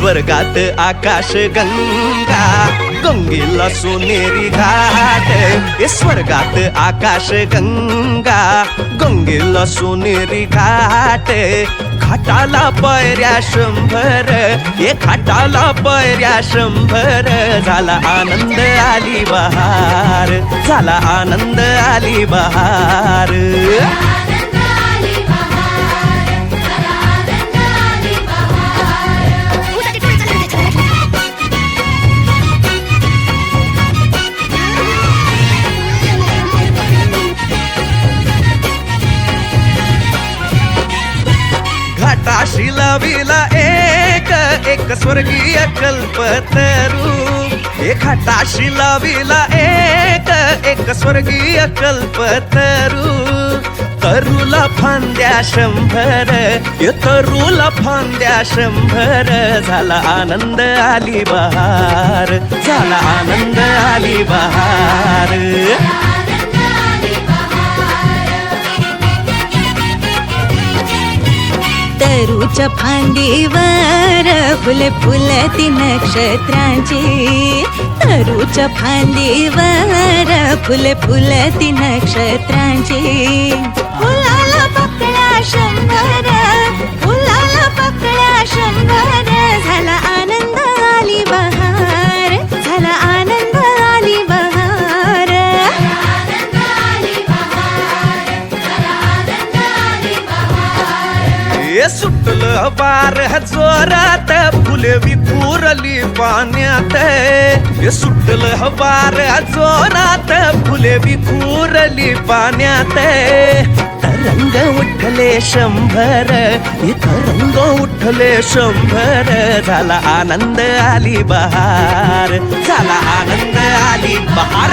स्वर्गात आकाश गंगा गंगेला सोनेरी घाट स्वर्गात आकाश गंगा गंगेला सोनेरी घाट घाटाला पायऱ्या 100 घाटाला पायऱ्या 100 झाला आनंद आली बहार झाला आनंद आली बहार घाटाशी लाविला एक स्वर्गीय कल्पतरू घाटाशी लाविला एक स्वर्गीय कल्पतरू तरुला फांद्या 100 तरुला फांद्या 100 झाला आनंद आली बहार झाला आनंद आली बहार तरूच्या फांदीवर फुले फुलती नक्षत्रांची तरूच्या फांदीवर फुले फुलती नक्षत्रांची फुलाला पकड्या 100 फुलाला पकड्या 100 झाला आनंद आली बहार झाला आनंद आली बहार सुटलं वार जोरात फुले विखुरली पाण्यात सुटलं वार जोरात फुले विखुरली पाण्यात तरंग उठले 100 तरंग उठले 100 झाला आनंद आली बहार झाला आनंद आली बहार